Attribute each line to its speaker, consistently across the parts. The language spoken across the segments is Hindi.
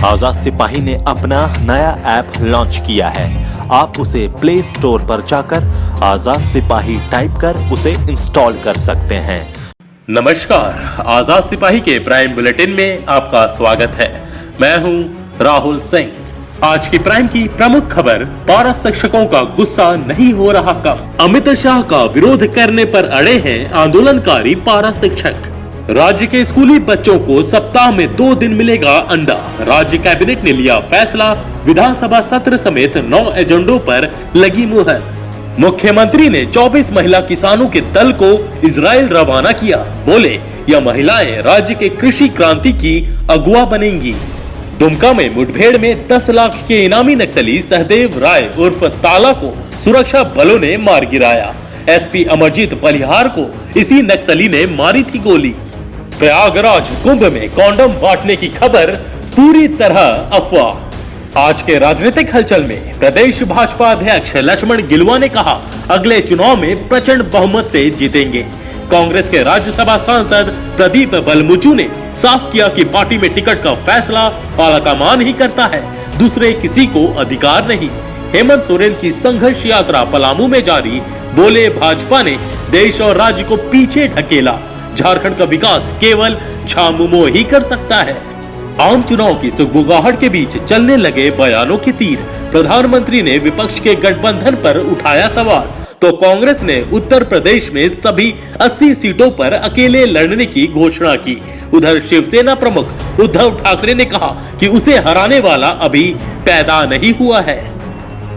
Speaker 1: आजाद सिपाही ने अपना नया ऐप लॉन्च किया है। आप उसे प्ले स्टोर पर जाकर आजाद सिपाही टाइप कर उसे इंस्टॉल कर सकते हैं।
Speaker 2: नमस्कार, आजाद सिपाही के प्राइम बुलेटिन में आपका स्वागत है। मैं हूं राहुल सिंह। आज की प्राइम की प्रमुख खबर, पारा शिक्षकों का गुस्सा नहीं हो रहा कम। अमित शाह का विरोध करने पर अड़े हैं आंदोलनकारी पारा शिक्षक। राज्य के स्कूली बच्चों को सप्ताह में 2 दिन मिलेगा अंडा। राज्य कैबिनेट ने लिया फैसला, विधानसभा सत्र समेत 9 एजेंडों पर लगी मुहर। मुख्यमंत्री ने 24 महिला किसानों के दल को इजराइल रवाना किया। बोले, यह महिलाएं राज्य के कृषि क्रांति की अगुआ बनेंगी। दुमका में मुठभेड़ में 10 लाख के इनामी नक्सली सहदेव राय उर्फ ताला को सुरक्षा बलों ने मार गिराया। एसपी अमरजीत बलिहार को इसी नक्सली ने मारी थी गोली। प्रयागराज कुंभ में कॉन्डम बांटने की खबर पूरी तरह अफवाह। आज के राजनीतिक हलचल में प्रदेश भाजपा अध्यक्ष लक्ष्मण गिलुआ ने कहा, अगले चुनाव में प्रचंड बहुमत से जीतेंगे। कांग्रेस के राज्यसभा सांसद प्रदीप बलमुचू ने साफ किया कि पार्टी में टिकट का फैसला आलाकमान ही करता है, दूसरे किसी को अधिकार नहीं। हेमंत सोरेन की संघर्ष यात्रा पलामू में जारी। बोले, भाजपा ने देश और राज्य को पीछे ढकेला। झारखंड का विकास केवल झामुमो ही कर सकता है। आम चुनाव की सुगबुगाहट के बीच चलने लगे बयानों के तीर। प्रधानमंत्री ने विपक्ष के गठबंधन पर उठाया सवाल, तो कांग्रेस ने उत्तर प्रदेश में सभी 80 सीटों पर अकेले लड़ने की घोषणा की। उधर शिवसेना प्रमुख उद्धव ठाकरे ने कहा कि उसे हराने वाला अभी पैदा नहीं हुआ है।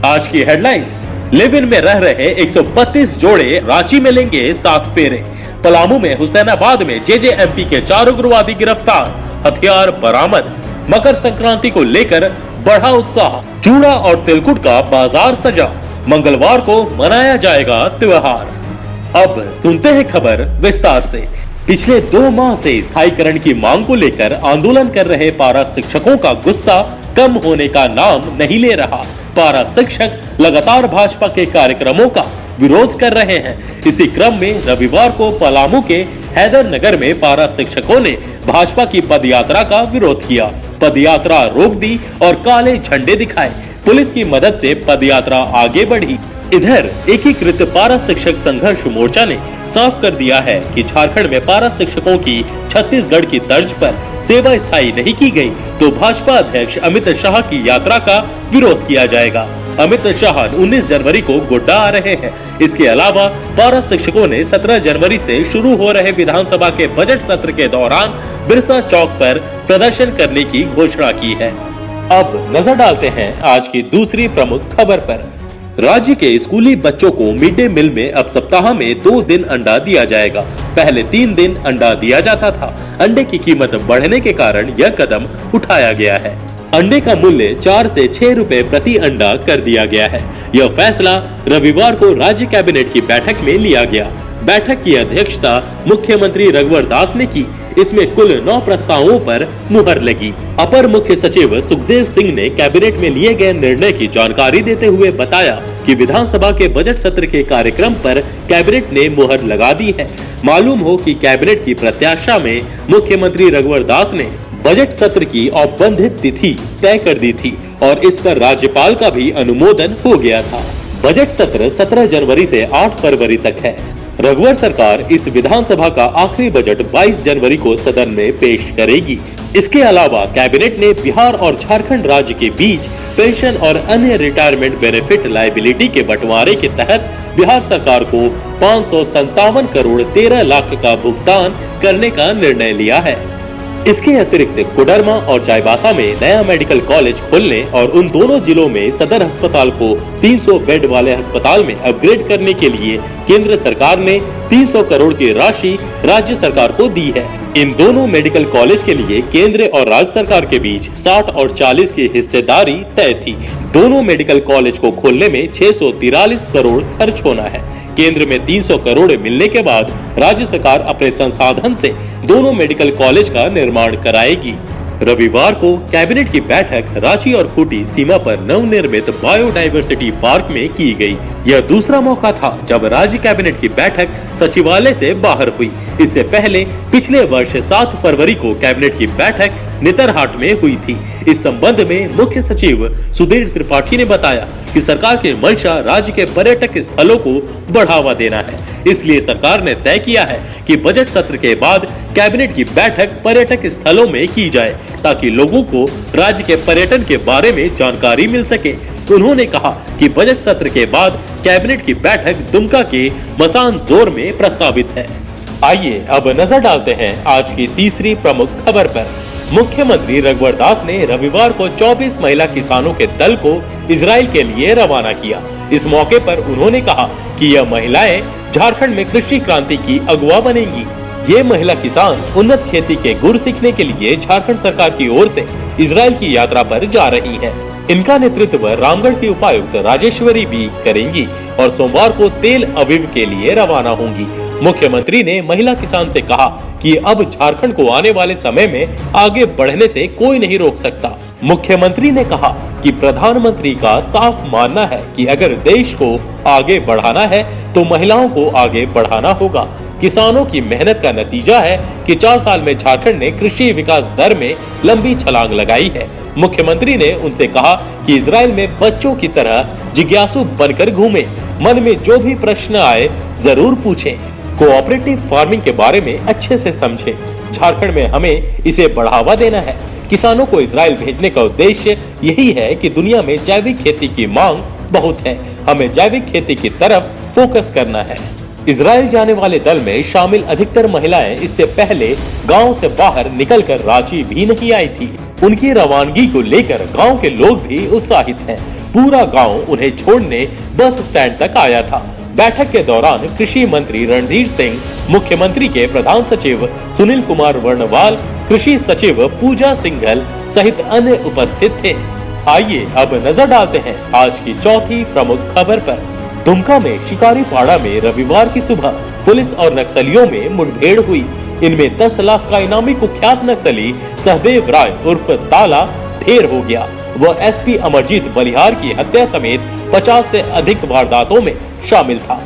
Speaker 2: आज की हेडलाइंस, लिव इन में रह रहे 132 जोड़े रांची में लेंगे 7 फेरे। पलामू में हुसैनाबाद में जेजेएमपी के 4 उग्रवादी गिरफ्तार, हथियार बरामद। मकर संक्रांति को लेकर बढ़ा उत्साह, चूड़ा और तिलकुट का बाजार सजा। मंगलवार को मनाया जाएगा त्योहार। अब सुनते हैं खबर विस्तार से। पिछले 2 माह से स्थायीकरण की मांग को लेकर आंदोलन कर रहे पारा शिक्षकों का गुस्सा कम होने का नाम नहीं ले रहा। पारा शिक्षक लगातार भाजपा के कार्यक्रमों का विरोध कर रहे हैं। इसी क्रम में रविवार को पलामू के हैदर नगर में पारा शिक्षकों ने भाजपा की पदयात्रा का विरोध किया। पदयात्रा रोक दी और काले झंडे दिखाए। पुलिस की मदद से पदयात्रा आगे बढ़ी। इधर एकीकृत पारा शिक्षक संघर्ष मोर्चा ने साफ कर दिया है कि झारखंड में पारा शिक्षकों की छत्तीसगढ़ की तर्ज पर सेवा स्थायी नहीं की गई तो भाजपा अध्यक्ष अमित शाह की यात्रा का विरोध किया जाएगा। अमित शाह 19 जनवरी को गोड्डा आ रहे हैं। इसके अलावा पारा शिक्षकों ने 17 जनवरी से शुरू हो रहे विधानसभा के बजट सत्र के दौरान बिरसा चौक पर प्रदर्शन करने की घोषणा की है। अब नजर डालते हैं आज की दूसरी प्रमुख खबर पर। राज्य के स्कूली बच्चों को मिड डे मील में अब सप्ताह में 2 दिन अंडा दिया जाएगा। पहले 3 दिन अंडा दिया जाता था। अंडे की कीमत बढ़ने के कारण यह कदम उठाया गया है। अंडे का मूल्य 4 से 6 रुपए प्रति अंडा कर दिया गया है। यह फैसला रविवार को राज्य कैबिनेट की बैठक में लिया गया। बैठक की अध्यक्षता मुख्यमंत्री रघुवर दास ने की। इसमें कुल 9 प्रस्तावों पर मुहर लगी। अपर मुख्य सचिव सुखदेव सिंह ने कैबिनेट में लिए गए निर्णय की जानकारी देते हुए बताया कि विधानसभा के बजट सत्र के कार्यक्रम पर कैबिनेट ने मुहर लगा दी है। मालूम हो कि कैबिनेट की प्रत्याशा में मुख्यमंत्री रघुवर दास ने बजट सत्र की औपबंधित तिथि तय कर दी थी और इस पर राज्यपाल का भी अनुमोदन हो गया था। बजट सत्र 17 जनवरी से 8 फरवरी तक है। रघुवर सरकार इस विधानसभा का आखिरी बजट 22 जनवरी को सदन में पेश करेगी। इसके अलावा कैबिनेट ने बिहार और झारखंड राज्य के बीच पेंशन और अन्य रिटायरमेंट बेनिफिट लायबिलिटी के बंटवारे के तहत बिहार सरकार को 557 करोड़ 13 लाख का भुगतान करने का निर्णय लिया है। इसके अतिरिक्त कोडरमा और चाईबासा में नया मेडिकल कॉलेज खोलने और उन दोनों जिलों में सदर अस्पताल को 300 बेड वाले अस्पताल में अपग्रेड करने के लिए केंद्र सरकार ने 300 करोड़ की राशि राज्य सरकार को दी है। इन दोनों मेडिकल कॉलेज के लिए केंद्र और राज्य सरकार के बीच 60 और 40 की हिस्सेदारी तय थी। दोनों मेडिकल कॉलेज को खोलने में 643 करोड़ खर्च होना है। केंद्र में 300 करोड़ मिलने के बाद राज्य सरकार अपने संसाधन से दोनों मेडिकल कॉलेज का निर्माण कराएगी। रविवार को कैबिनेट की बैठक रांची और खूंटी सीमा पर नवनिर्मित बायोडायवर्सिटी पार्क में की गई। यह दूसरा मौका था जब राज्य कैबिनेट की बैठक सचिवालय से बाहर हुई। इससे पहले पिछले वर्ष 7 फरवरी को कैबिनेट की बैठक नेतरहाट में हुई थी। इस संबंध में मुख्य सचिव सुधीर त्रिपाठी ने बताया कि सरकार की मंशा राज्य के पर्यटक स्थलों को बढ़ावा देना है। इसलिए सरकार ने तय किया है कि बजट सत्र के बाद कैबिनेट की बैठक पर्यटक स्थलों में की जाए, ताकि लोगों को राज्य के पर्यटन के बारे में जानकारी मिल सके। उन्होंने कहा कि बजट सत्र के बाद कैबिनेट की बैठक दुमका के मसान जोर में प्रस्तावित है। आइए अब नजर डालते हैं आज की तीसरी प्रमुख खबर पर। मुख्यमंत्री रघुवर दास ने रविवार को 24 महिला किसानों के दल को इजराइल के लिए रवाना किया। इस मौके पर उन्होंने कहा कि यह महिलाएं झारखंड में कृषि क्रांति की अगुवा बनेंगी। ये महिला किसान उन्नत खेती के गुर सीखने के लिए झारखंड सरकार की ओर से इजराइल की यात्रा पर जा रही हैं। इनका नेतृत्व रामगढ़ की उपायुक्त राजेश्वरी भी करेंगी और सोमवार को तेल अवीव के लिए रवाना होंगी। मुख्यमंत्री ने महिला किसान से कहा कि अब झारखंड को आने वाले समय में आगे बढ़ने से कोई नहीं रोक सकता। मुख्यमंत्री ने कहा कि प्रधानमंत्री का साफ मानना है कि अगर देश को आगे बढ़ाना है तो महिलाओं को आगे बढ़ाना होगा। किसानों की मेहनत का नतीजा है कि 4 साल में झारखंड ने कृषि विकास दर में लंबी छलांग लगाई है। मुख्यमंत्री ने उनसे कहा कि इजराइल में बच्चों की तरह जिज्ञासु बनकर घूमें, मन में जो भी प्रश्न आए जरूर पूछें, कोऑपरेटिव फार्मिंग के बारे में अच्छे से समझें। झारखंड में हमें इसे बढ़ावा देना है। किसानों को इजराइल भेजने का उद्देश्य यही है कि दुनिया में जैविक खेती की मांग बहुत है, हमें जैविक खेती की तरफ फोकस करना है। इजराइल जाने वाले दल में शामिल अधिकतर महिलाएं इससे पहले गांव से बाहर निकलकर रांची भी नहीं आई थी। उनकी रवानगी को लेकर गांव के लोग भी उत्साहित हैं। पूरा गांव उन्हें छोड़ने बस स्टैंड तक आया था। बैठक के दौरान कृषि मंत्री रणधीर सिंह, मुख्यमंत्री के प्रधान सचिव सुनील कुमार वर्णवाल, कृषि सचिव पूजा सिंघल सहित अन्य उपस्थित थे। आइए अब नजर डालते हैं आज की चौथी प्रमुख खबर पर। दुमका में शिकारीपाड़ा में रविवार की सुबह पुलिस और नक्सलियों में मुठभेड़ हुई। इनमें 10 लाख का इनामी कुख्यात नक्सली सहदेव राय उर्फ ताला ढेर हो गया। वह एसपी अमरजीत बलिहार की हत्या समेत 50 से अधिक वारदातों में शामिल था।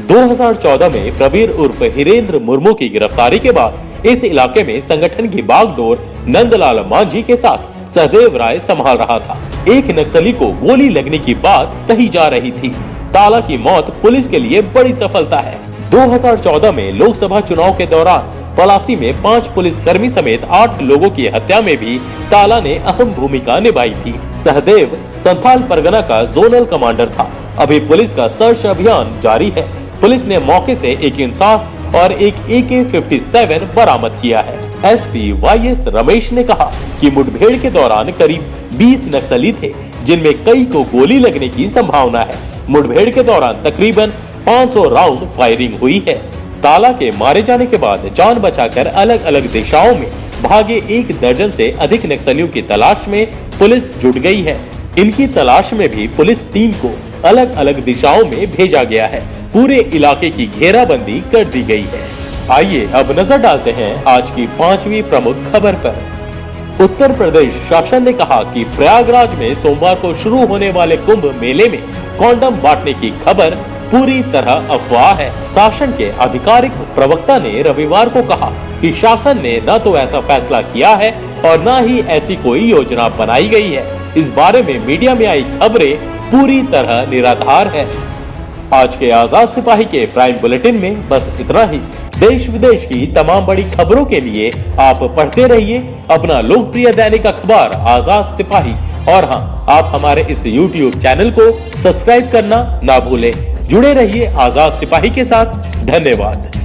Speaker 2: 2014 में प्रवीर उर्फ हिरेंद्र मुर्मू की गिरफ्तारी के बाद इस इलाके में संगठन की बागडोर नंदलाल मांझी के साथ सहदेव राय संभाल रहा था। एक नक्सली को गोली लगने की बात कही जा रही थी। ताला की मौत पुलिस के लिए बड़ी सफलता है। 2014 में लोकसभा चुनाव के दौरान पलासी में 5 पुलिसकर्मी समेत 8 लोगों की हत्या में भी ताला ने अहम भूमिका निभाई थी। सहदेव संथाल परगना का जोनल कमांडर था। अभी पुलिस का सर्च अभियान जारी है। पुलिस ने मौके से एक इंसास और एक AK-57 बरामद किया है। एसपी YS रमेश ने कहा कि मुठभेड़ के दौरान करीब 20 नक्सली थे, जिनमें कई को गोली लगने की संभावना है। मुठभेड़ के दौरान तकरीबन 500 राउंड फायरिंग हुई है। ताला के मारे जाने के बाद जान बचाकर अलग अलग दिशाओं में भागे 1 दर्जन से अधिक नक्सलियों की तलाश में पुलिस जुट गई है। इनकी तलाश में भी पुलिस टीम को अलग अलग दिशाओं में भेजा गया है। पूरे इलाके की घेराबंदी कर दी गई है। आइए अब नजर डालते हैं आज की 5वीं प्रमुख खबर पर। उत्तर प्रदेश शासन ने कहा कि प्रयागराज में सोमवार को शुरू होने वाले कुंभ मेले में कॉन्डम बांटने की खबर पूरी तरह अफवाह है। शासन के आधिकारिक प्रवक्ता ने रविवार को कहा कि शासन ने न तो ऐसा फैसला किया है और न ही ऐसी कोई योजना बनाई गई है। इस बारे में मीडिया में आई खबरें पूरी तरह निराधार है। आज के आजाद सिपाही के प्राइम बुलेटिन में बस इतना ही। देश विदेश की तमाम बड़ी खबरों के लिए आप पढ़ते रहिए अपना लोकप्रिय दैनिक अखबार आजाद सिपाही। और हाँ, आप हमारे इस YouTube चैनल को सब्सक्राइब करना ना भूलें। जुड़े रहिए आजाद सिपाही के साथ। धन्यवाद।